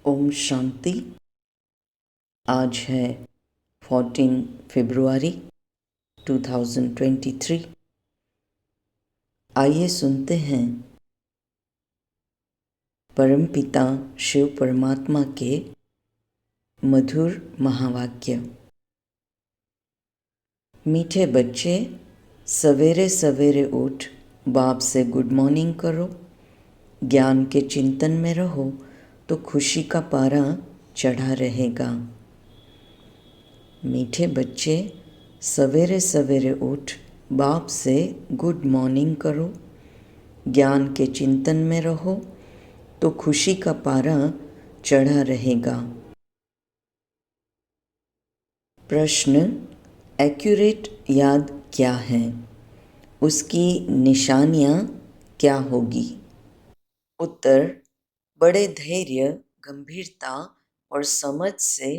ओम शांति। आज है 14 फरवरी 2023। आइए सुनते हैं परमपिता शिव परमात्मा के मधुर महावाक्य। मीठे बच्चे, सवेरे सवेरे उठ बाप से गुड मॉर्निंग करो। ज्ञान के चिंतन में रहो तो खुशी का पारा चढ़ा रहेगा। मीठे बच्चे, सवेरे सवेरे उठ बाप से गुड मॉर्निंग करो। ज्ञान के चिंतन में रहो तो खुशी का पारा चढ़ा रहेगा। प्रश्न: एक्यूरेट याद क्या है? उसकी निशानियाँ क्या होगी? उत्तर: बड़े धैर्य, गंभीरता और समझ से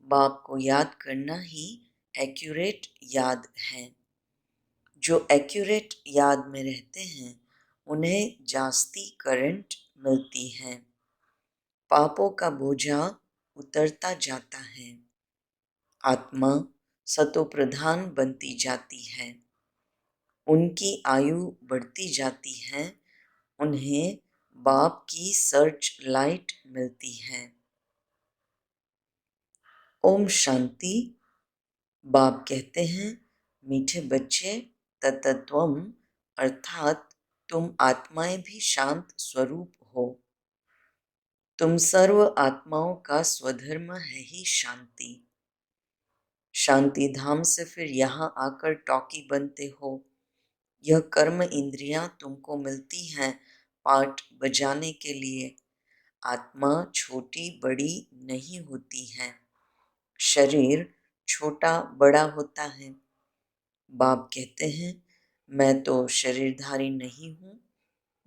बाप को याद करना ही एक्यूरेट याद है। जो एक्यूरेट याद में रहते हैं उन्हें जास्ती करंट मिलती है। पापों का बोझा उतरता जाता है। आत्मा सतोप्रधान बनती जाती है। उनकी आयु बढ़ती जाती है। उन्हें बाप की सर्च लाइट मिलती है। ओम शांति। बाप कहते हैं, मीठे बच्चे, तत्त्वम अर्थात तुम आत्माएं भी शांत स्वरूप हो। तुम सर्व आत्माओं का स्वधर्म है ही शांति। शांति धाम से फिर यहाँ आकर टॉकी बनते हो। यह कर्म इंद्रियां तुमको मिलती हैं पाठ बजाने के लिए। आत्मा छोटी बड़ी नहीं होती है। शरीर छोटा बड़ा होता है। बाप कहते हैं, मैं तो शरीरधारी नहीं हूँ।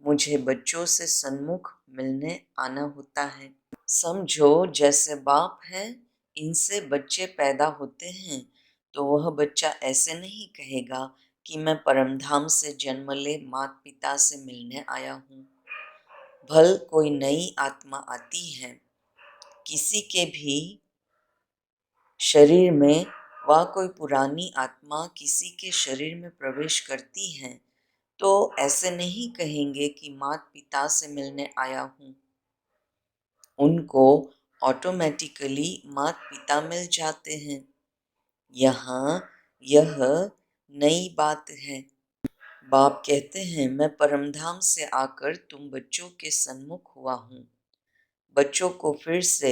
मुझे बच्चों से सन्मुख मिलने आना होता है। समझो जैसे बाप है, इनसे बच्चे पैदा होते हैं तो वह बच्चा ऐसे नहीं कहेगा कि मैं परमधाम से जन्म ले माता पिता से मिलने आया हूँ। भल कोई नई आत्मा आती है किसी के भी शरीर में, व कोई पुरानी आत्मा किसी के शरीर में प्रवेश करती है तो ऐसे नहीं कहेंगे कि माता पिता से मिलने आया हूँ। उनको ऑटोमेटिकली माता पिता मिल जाते हैं। यहाँ यह नई बात है। बाप कहते हैं, मैं परमधाम से आकर तुम बच्चों के सन्मुख हुआ हूँ। बच्चों को फिर से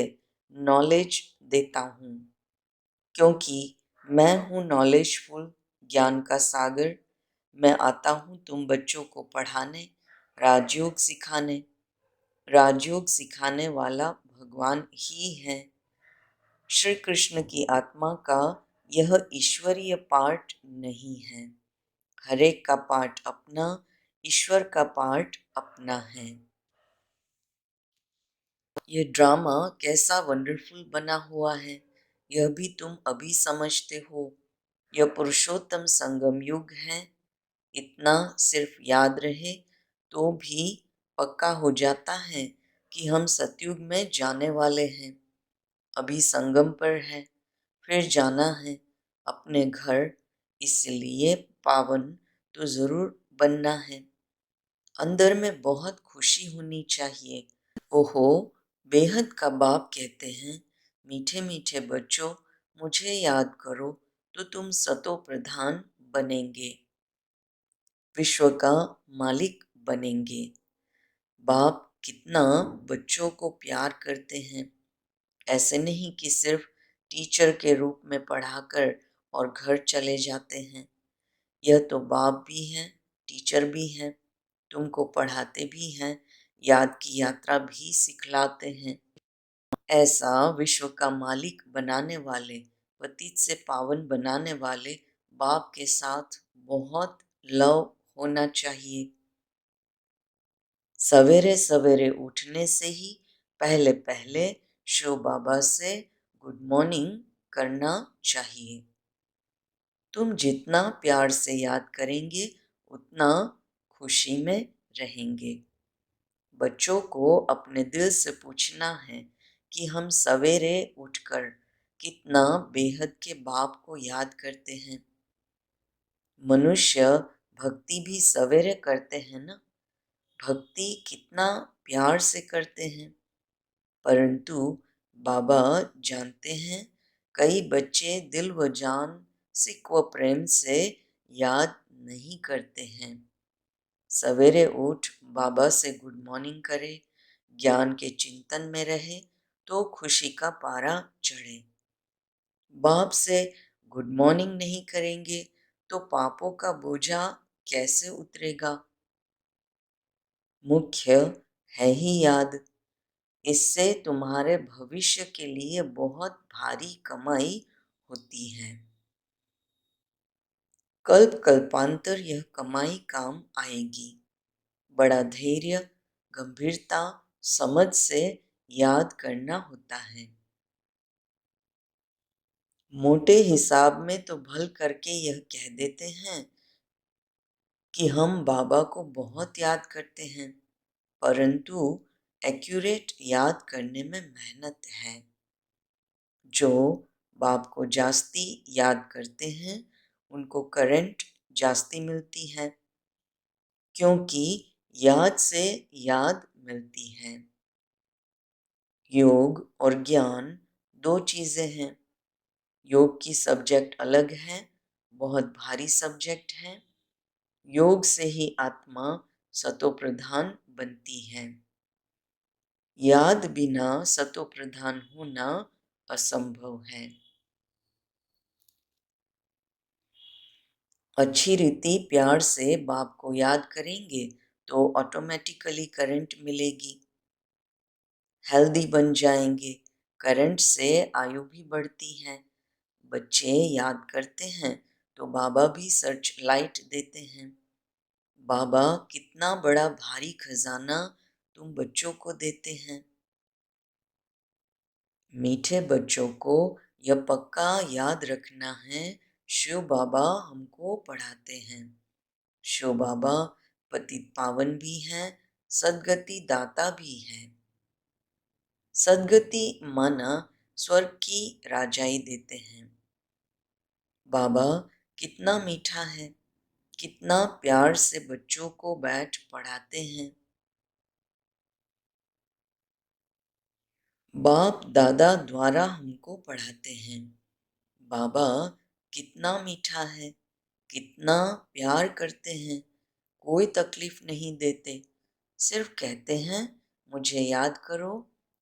नॉलेज देता हूँ, क्योंकि मैं हूँ नॉलेजफुल, ज्ञान का सागर। मैं आता हूँ तुम बच्चों को पढ़ाने, राजयोग सिखाने। राजयोग सिखाने वाला भगवान ही है। श्री कृष्ण की आत्मा का यह ईश्वरीय पार्ट नहीं है। हरेक का पार्ट अपना, ईश्वर का पार्ट अपना है। ये ड्रामा कैसा वंडरफुल बना हुआ है, यह भी तुम अभी समझते हो। यह पुरुषोत्तम संगम युग है। इतना सिर्फ याद रहे तो भी पक्का हो जाता है कि हम सतयुग में जाने वाले हैं। अभी संगम पर है, फिर जाना है अपने घर, इसलिए पावन तो जरूर बनना है। अंदर में बहुत खुशी होनी चाहिए। ओहो, बेहद का बाप कहते हैं, मीठे मीठे बच्चों, मुझे याद करो तो तुम सतो प्रधान बनेंगे, विश्व का मालिक बनेंगे। बाप कितना बच्चों को प्यार करते हैं। ऐसे नहीं कि सिर्फ टीचर के रूप में पढ़ाकर और घर चले जाते हैं। यह तो बाप भी हैं, टीचर भी हैं, तुमको पढ़ाते भी हैं, याद की यात्रा भी सिखलाते हैं। ऐसा विश्व का मालिक बनाने वाले, पतित से पावन बनाने वाले बाप के साथ बहुत लव होना चाहिए। सवेरे सवेरे उठने से ही पहले पहले शिव बाबा से गुड मॉर्निंग करना चाहिए। तुम जितना प्यार से याद करेंगे उतना खुशी में रहेंगे। बच्चों को अपने दिल से पूछना है कि हम सवेरे उठकर कितना बेहद के बाप को याद करते हैं। मनुष्य भक्ति भी सवेरे करते हैं ना। भक्ति कितना प्यार से करते हैं, परंतु बाबा जानते हैं कई बच्चे दिल व जान सिक व प्रेम से याद नहीं करते हैं। सवेरे उठ बाबा से गुड मॉर्निंग करे, ज्ञान के चिंतन में रहे तो खुशी का पारा चढ़े। बाप से गुड मॉर्निंग नहीं करेंगे तो पापों का बोझा कैसे उतरेगा। मुख्य है ही याद। इससे तुम्हारे भविष्य के लिए बहुत भारी कमाई होती है। कल्प कल्पांतर यह कमाई काम आएगी। बड़ा धैर्य, गंभीरता, समझ से याद करना होता है। मोटे हिसाब में तो भल करके यह कह देते हैं कि हम बाबा को बहुत याद करते हैं, परंतु एक्यूरेट याद करने में मेहनत है। जो बाप को जास्ती याद करते हैं उनको करंट जास्ती मिलती है, क्योंकि याद से याद मिलती है। योग और ज्ञान दो चीजें हैं। योग की सब्जेक्ट अलग है, बहुत भारी सब्जेक्ट है। योग से ही आत्मा सतो प्रधान बनती है। याद बिना सतो प्रधान होना असंभव है। अच्छी रीति प्यार से बाप को याद करेंगे तो ऑटोमेटिकली करंट मिलेगी, हेल्दी बन जाएंगे। करंट से आयु भी बढ़ती है। बच्चे याद करते हैं तो बाबा भी सर्च लाइट देते हैं। बाबा कितना बड़ा भारी खजाना तुम बच्चों को देते हैं। मीठे बच्चों को यह पक्का याद रखना है, शिव बाबा हमको पढ़ाते हैं। शिव बाबा पतित पावन भी हैं, सदगति दाता भी हैं। सदगति माना स्वर्ग की राजाई देते हैं। बाबा कितना मीठा है, कितना प्यार से बच्चों को बैठ पढ़ाते हैं। बाप दादा द्वारा हमको पढ़ाते हैं। बाबा कितना मीठा है, कितना प्यार करते हैं, कोई तकलीफ नहीं देते। सिर्फ कहते हैं मुझे याद करो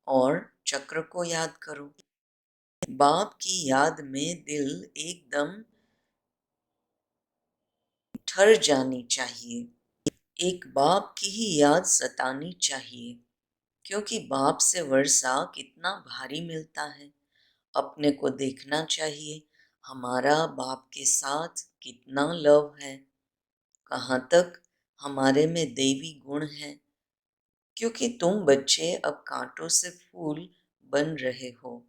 और चक्र को याद करो। बाप की याद में दिल एकदम ठर जानी चाहिए। एक बाप की ही याद सतानी चाहिए, क्योंकि बाप से वर्षा कितना भारी मिलता है। अपने को देखना चाहिए हमारा बाप के साथ कितना लव है, कहाँ तक हमारे में देवी गुण है। क्योंकि तुम बच्चे अब कांटों से फूल बन रहे हो।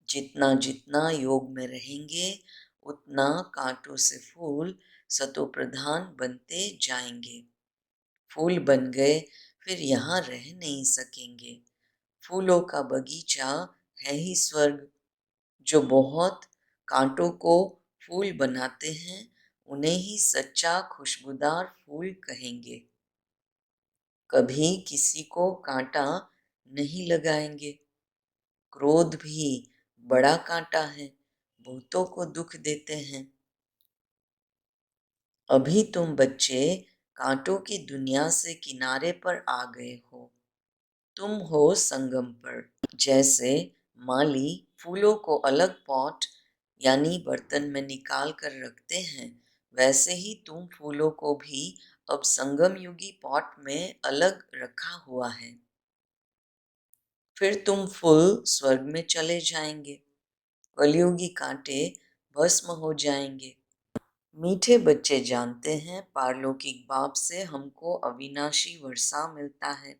जितना जितना योग में रहेंगे उतना कांटों से फूल सतो प्रधान बनते जाएंगे। फूल बन गए फिर यहाँ रह नहीं सकेंगे। फूलों का बगीचा है ही स्वर्ग। जो बहुत कांटों को फूल बनाते हैं उन्हें ही सच्चा खुशबूदार फूल कहेंगे। कभी किसी को कांटा नहीं लगाएंगे। क्रोध भी बड़ा कांटा है, बहुतों को दुख देते हैं। अभी तुम बच्चे कांटों की दुनिया से किनारे पर आ गए हो। तुम हो संगम पर। जैसे माली फूलों को अलग पॉट यानी बर्तन में निकाल कर रखते हैं, वैसे ही तुम फूलों को भी अब संगम युगी पॉट में अलग रखा हुआ है। फिर तुम फुल स्वर्ग में चले जाएंगे। कलयुगी कांटे भस्म हो जाएंगे। मीठे बच्चे जानते हैं पारलौकिक बाप से हमको अविनाशी वर्षा मिलता है।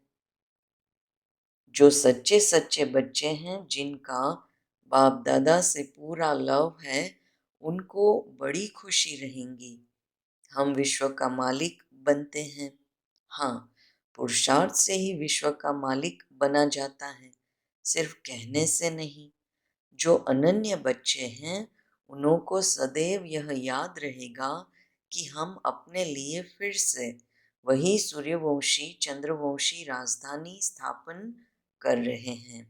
जो सच्चे सच्चे बच्चे हैं जिनका बाप दादा से पूरा लव है, उनको बड़ी खुशी रहेंगी। हम विश्व का मालिक बनते हैं। हाँ, पुरुषार्थ से ही विश्व का मालिक बना जाता है, सिर्फ कहने से नहीं। जो अनन्य बच्चे हैं उन्हों को सदैव यह याद रहेगा कि हम अपने लिए फिर से वही सूर्यवंशी चंद्रवंशी राजधानी स्थापन कर रहे हैं।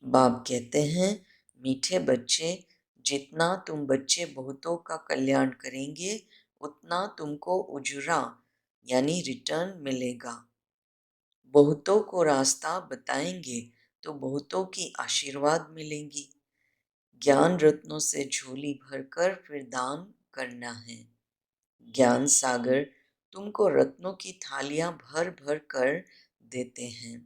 बाप कहते हैं, मीठे बच्चे, जितना तुम बच्चे बहुतों का कल्याण करेंगे उतना तुमको उजुरा यानी रिटर्न मिलेगा। बहुतों को रास्ता बताएंगे तो बहुतों की आशीर्वाद मिलेंगी। ज्ञान रत्नों से झोली भरकर फिर दान करना है। ज्ञान सागर तुमको रत्नों की थालियां भर भर कर देते हैं।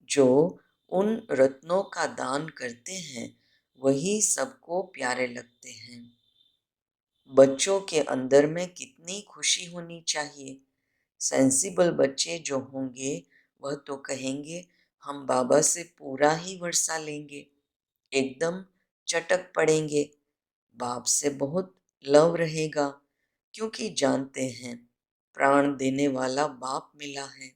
जो उन रत्नों का दान करते हैं वही सबको प्यारे लगते हैं। बच्चों के अंदर में कितनी खुशी होनी चाहिए। सेंसिबल बच्चे जो होंगे वह तो कहेंगे हम बाबा से पूरा ही वर्षा लेंगे, एकदम चटक पड़ेंगे। बाप से बहुत लव रहेगा क्योंकि जानते हैं प्राण देने वाला बाप मिला है।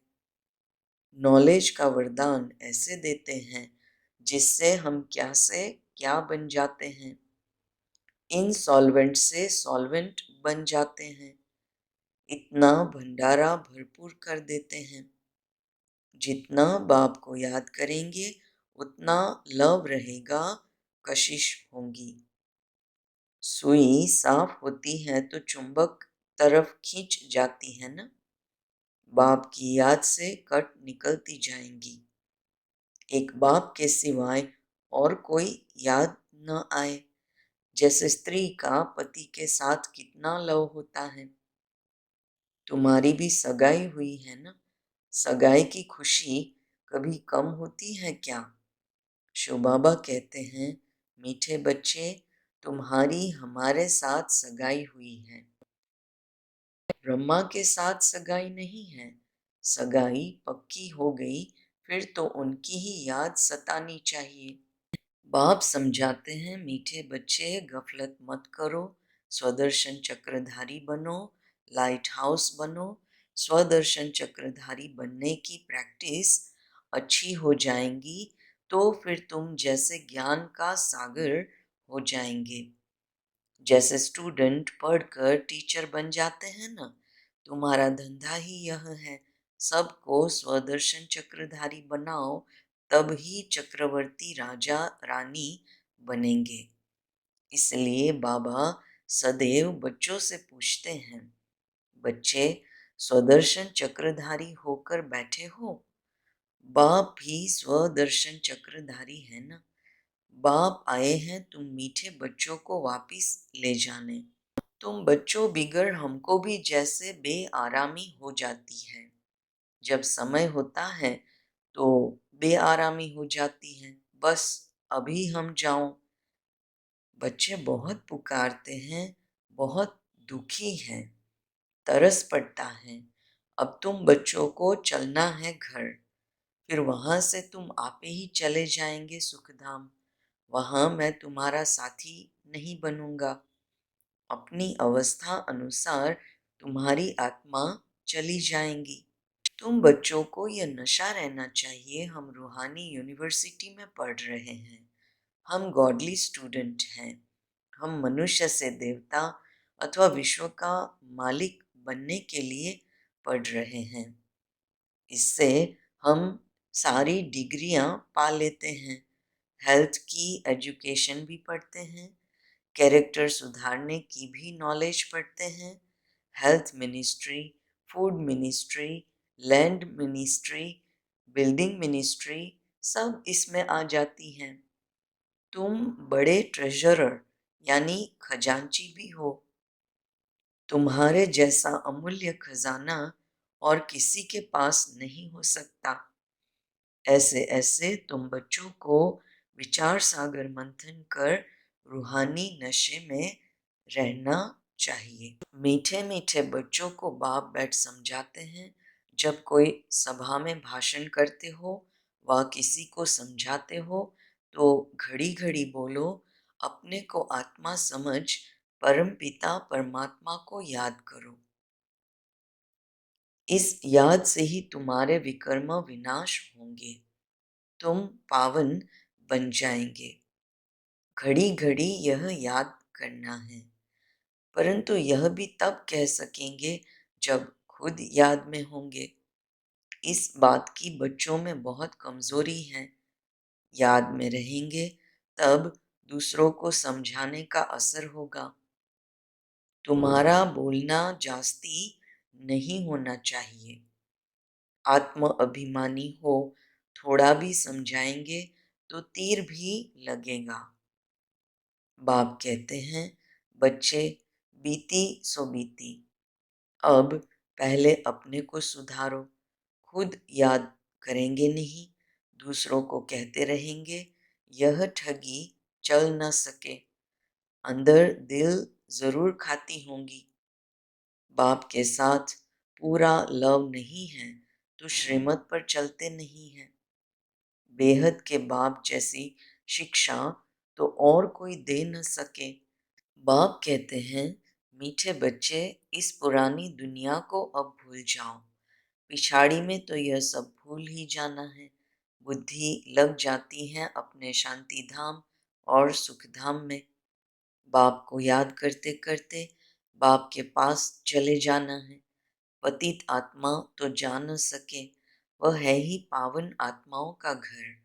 नॉलेज का वरदान ऐसे देते हैं जिससे हम क्या से क्या बन जाते हैं। इनसॉल्वेंट से सॉल्वेंट बन जाते हैं। इतना भंडारा भरपूर कर देते हैं। जितना बाप को याद करेंगे उतना लव रहेगा, कशिश होंगी। सुई साफ होती है तो चुंबक तरफ खींच जाती है ना। बाप की याद से कट निकलती जाएंगी। एक बाप के सिवाय और कोई याद न आए। जैसे स्त्री का पति के साथ कितना लव होता है। तुम्हारी भी सगाई हुई है ना। सगाई की खुशी कभी कम होती है क्या। शिव बाबा कहते हैं, मीठे बच्चे, तुम्हारी हमारे साथ सगाई हुई है। ब्रह्मा के साथ सगाई नहीं है। सगाई पक्की हो गई फिर तो उनकी ही याद सतानी चाहिए। बाप समझाते हैं, मीठे बच्चे, गफलत मत करो, स्वदर्शन चक्रधारी बनो, लाइट हाउस बनो। स्वदर्शन चक्रधारी बनने की प्रैक्टिस अच्छी हो जाएंगी तो फिर तुम जैसे ज्ञान का सागर हो जाएंगे। जैसे स्टूडेंट पढ़कर टीचर बन जाते हैं ना, तुम्हारा धंधा ही यह है। सबको स्वदर्शन चक्रधारी बनाओ, तब ही चक्रवर्ती राजा रानी बनेंगे। इसलिए बाबा सदैव बच्चों से पूछते हैं, बच्चे स्वदर्शन चक्रधारी होकर बैठे हो। बाप भी स्वदर्शन चक्रधारी है ना। बाप आए हैं तुम मीठे बच्चों को वापिस ले जाने। तुम बच्चों बिगड़ हमको भी जैसे बेआरामी हो जाती है। जब समय होता है तो बेआरामी हो जाती है, बस अभी हम जाओ। बच्चे बहुत पुकारते हैं, बहुत दुखी हैं, तरस पड़ता है। अब तुम बच्चों को चलना है घर, फिर वहां से तुम आपे ही चले जाएंगे सुखधाम। वहां मैं तुम्हारा साथी नहीं बनूंगा। अपनी अवस्था अनुसार तुम्हारी आत्मा चली जाएंगी। तुम बच्चों को यह नशा रहना चाहिए, हम रूहानी यूनिवर्सिटी में पढ़ रहे हैं। हम गॉडली स्टूडेंट हैं। हम मनुष्य से देवता अथवा विश्व का मालिक बनने के लिए पढ़ रहे हैं। इससे हम सारी डिग्रियां पा लेते हैं। हेल्थ की एजुकेशन भी पढ़ते हैं, कैरेक्टर सुधारने की भी नॉलेज पढ़ते हैं। Health ministry, food ministry, land ministry, building ministry सब इसमें आ जाती हैं। तुम बड़े ट्रेजरर यानी खजांची भी हो। तुम्हारे जैसा अमूल्य खजाना और किसी के पास नहीं हो सकता। ऐसे ऐसे तुम बच्चों को विचार सागर मंथन कर रूहानी नशे में रहना चाहिए। मीठे मीठे बच्चों को बाप बैठ समझाते हैं। जब कोई सभा में भाषण करते हो व किसी को समझाते हो तो घड़ी घड़ी बोलो, अपने को आत्मा समझ परम पिता परमात्मा को याद करो। इस याद से ही तुम्हारे विकर्म विनाश होंगे। तुम पावन बन जाएंगे। घड़ी घड़ी यह याद करना है, परंतु यह भी तब कह सकेंगे जब खुद याद में होंगे। इस बात की बच्चों में बहुत कमजोरी है। याद में रहेंगे तब दूसरों को समझाने का असर होगा। तुम्हारा बोलना जास्ती नहीं होना चाहिए। आत्म अभिमानी हो, थोड़ा भी समझाएंगे तो तीर भी लगेगा। बाप कहते हैं, बच्चे, बीती सो बीती, अब पहले अपने को सुधारो। खुद याद करेंगे नहीं, दूसरों को कहते रहेंगे, यह ठगी चल न सके। अंदर दिल जरूर खाती होंगी। बाप के साथ पूरा लव नहीं है तो श्रीमत पर चलते नहीं हैं। बेहद के बाप जैसी शिक्षा तो और कोई दे न सके। बाप कहते हैं, मीठे बच्चे, इस पुरानी दुनिया को अब भूल जाओ। पिछाड़ी में तो यह सब भूल ही जाना है। बुद्धि लग जाती है अपने शांति धाम और सुख धाम में। बाप को याद करते करते बाप के पास चले जाना है। पतित आत्मा तो जा न सके, वह है ही पावन आत्माओं का घर।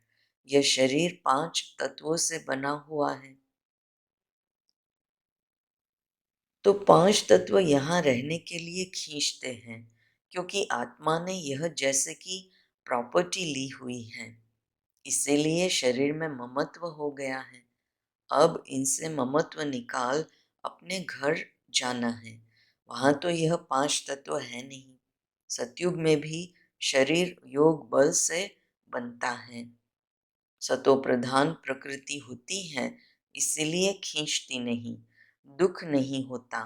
यह शरीर 5 तत्वों से बना हुआ है, तो 5 तत्व यहाँ रहने के लिए खींचते हैं, क्योंकि आत्मा ने यह जैसे कि प्रॉपर्टी ली हुई है। इसीलिए शरीर में ममत्व हो गया है। अब इनसे ममत्व निकाल अपने घर जाना है। वहां तो यह 5 तत्व है नहीं। सतयुग में भी शरीर योग बल से बनता है। सतो प्रधान प्रकृति होती है, इसीलिए खींचती नहीं, दुख नहीं होता।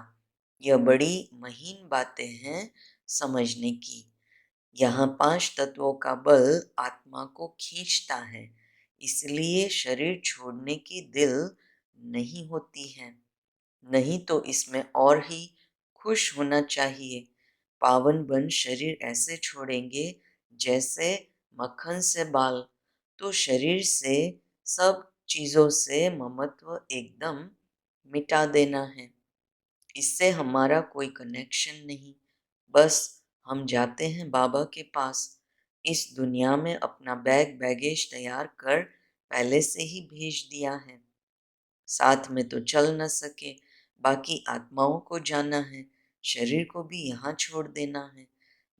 यह बड़ी महीन बातें हैं समझने की। यहाँ 5 तत्वों का बल आत्मा को खींचता है, इसलिए शरीर छोड़ने की दिल नहीं होती है। नहीं तो इसमें और ही खुश होना चाहिए। पावन बन शरीर ऐसे छोड़ेंगे जैसे मक्खन से बाल। तो शरीर से, सब चीजों से ममत्व एकदम मिटा देना है। इससे हमारा कोई कनेक्शन नहीं। बस हम जाते हैं बाबा के पास। इस दुनिया में अपना बैग बैगेज तैयार कर पहले से ही भेज दिया है। साथ में तो चल न सके, बाकी आत्माओं को जाना है, शरीर को भी यहाँ छोड़ देना है।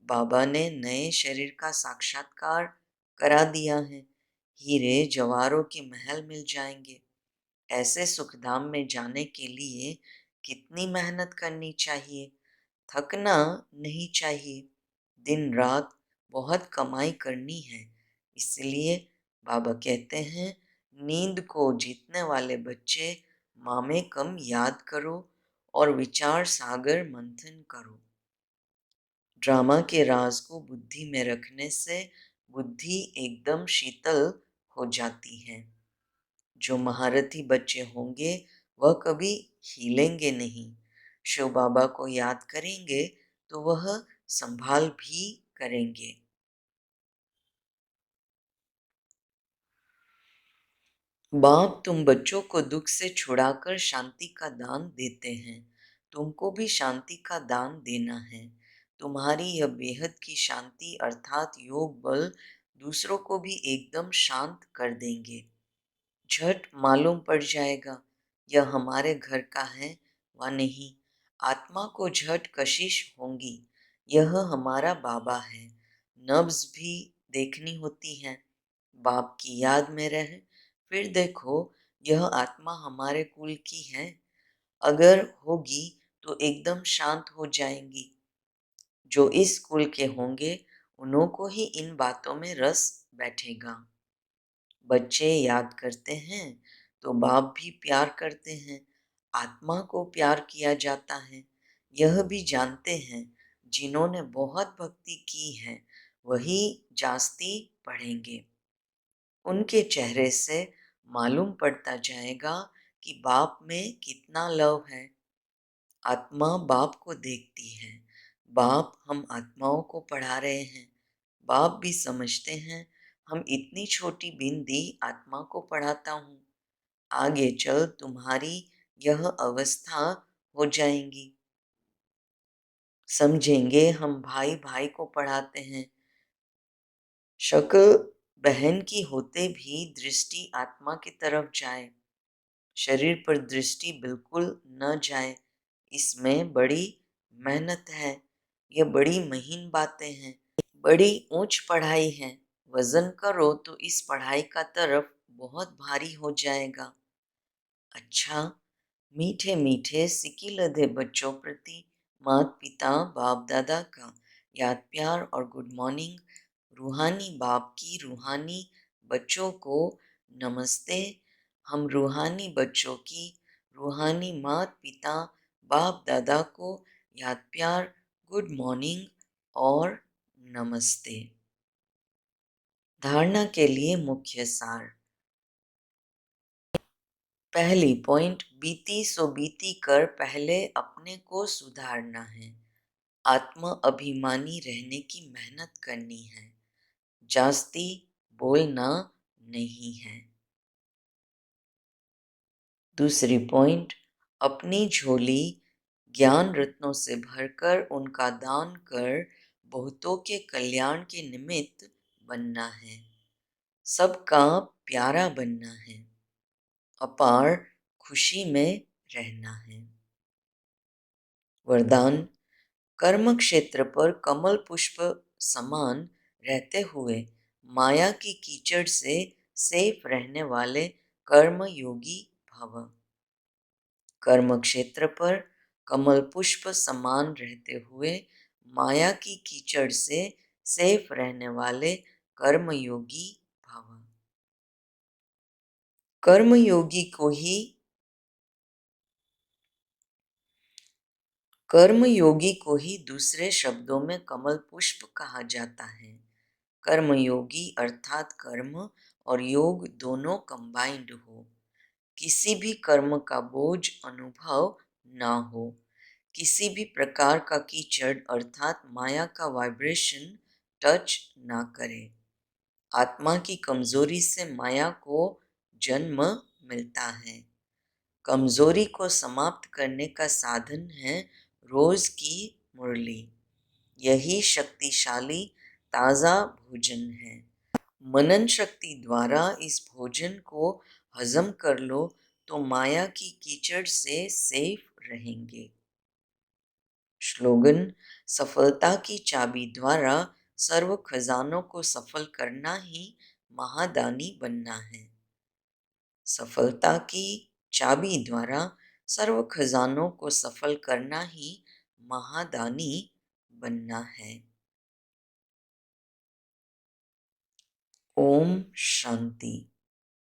बाबा ने नए शरीर का साक्षात्कार करा दिया है। हीरे जवाहरों के महल मिल जाएंगे। ऐसे सुखधाम में जाने के लिए कितनी मेहनत करनी चाहिए, थकना नहीं चाहिए। दिन रात बहुत कमाई करनी है। इसलिए बाबा कहते हैं, नींद को जीतने वाले बच्चे, माँ में कम याद करो और विचार सागर मंथन करो। ड्रामा के राज को बुद्धि में रखने से बुद्धि एकदम शीतल हो जाती है। जो महारथी बच्चे होंगे वह कभी हिलेंगे नहीं। शिव बाबा को याद करेंगे तो वह संभाल भी करेंगे। बाप तुम बच्चों को दुख से छुड़ाकर शांति का दान देते हैं। तुमको भी शांति का दान देना है। तुम्हारी यह बेहद की शांति अर्थात योग बल दूसरों को भी एकदम शांत कर देंगे। झट मालूम पड़ जाएगा यह हमारे घर का है व नहीं। आत्मा को झट कशिश होंगी, यह हमारा बाबा है। नब्ज भी देखनी होती है। बाप की याद में रहे, फिर देखो यह आत्मा हमारे कुल की है। अगर होगी तो एकदम शांत हो जाएंगी। जो इस कुल के होंगे उन्हों को ही इन बातों में रस बैठेगा। बच्चे याद करते हैं तो बाप भी प्यार करते हैं। आत्मा को प्यार किया जाता है, यह भी जानते हैं। जिन्होंने बहुत भक्ति की है वही जास्ती पढ़ेंगे। उनके चेहरे से मालूम पड़ता जाएगा कि बाप में कितना लव है। आत्मा बाप को देखती है। बाप हम आत्माओं को पढ़ा रहे हैं। बाप भी समझते हैं हम इतनी छोटी बिंदी आत्मा को पढ़ाता हूँ। आगे चल तुम्हारी यह अवस्था हो जाएंगी। समझेंगे हम भाई भाई को पढ़ाते हैं। शक्ल बहन की होते भी दृष्टि आत्मा की तरफ जाए, शरीर पर दृष्टि बिल्कुल न जाए, इसमें बड़ी मेहनत है। ये बड़ी महीन बातें हैं, बड़ी ऊंच पढ़ाई है। वजन करो तो इस पढ़ाई का तरफ बहुत भारी हो जाएगा। अच्छा, मीठे मीठे सिकी लधे बच्चों प्रति माता पिता बाप दादा का याद प्यार और गुड मॉर्निंग। रूहानी बाप की रूहानी बच्चों को नमस्ते। हम रूहानी बच्चों की रूहानी माता पिता बाप दादा को याद प्यार, गुड मॉर्निंग और नमस्ते। धारणा के लिए मुख्य सार। पहली पॉइंट, बीती सो बीती कर पहले अपने को सुधारना है। आत्म अभिमानी रहने की मेहनत करनी है, जास्ती बोलना नहीं है। दूसरी पॉइंट, अपनी झोली ज्ञान रत्नों से भरकर उनका दान कर बहुतों के कल्याण के निमित्त बनना है, सबका प्यारा बनना है, अपार खुशी में रहना है। वरदान, कर्म क्षेत्र पर कमल पुष्प समान रहते हुए माया की कीचड़ से सेफ रहने वाले कर्म योगी भव। कर्म क्षेत्र पर कमल पुष्प समान रहते हुए माया की कीचड़ से सेफ रहने वाले कर्म योगी भव। कर्म योगी को ही दूसरे शब्दों में कमल पुष्प कहा जाता है। कर्मयोगी अर्थात कर्म और योग दोनों कंबाइंड हो, किसी भी कर्म का बोझ अनुभव ना हो, किसी भी प्रकार का कीचड़ अर्थात माया का वाइब्रेशन टच ना करे। आत्मा की कमजोरी से माया को जन्म मिलता है। कमजोरी को समाप्त करने का साधन है रोज की मुरली। यही शक्तिशाली ताज़ा भोजन है। मनन शक्ति द्वारा इस भोजन को हजम कर लो तो माया की कीचड़ से सेफ रहेंगे। स्लोगन, सफलता की चाबी द्वारा सर्व खजानों को सफल करना ही महादानी बनना है। सफलता की चाबी द्वारा सर्व खजानों को सफल करना ही महादानी बनना है। ओम शांति।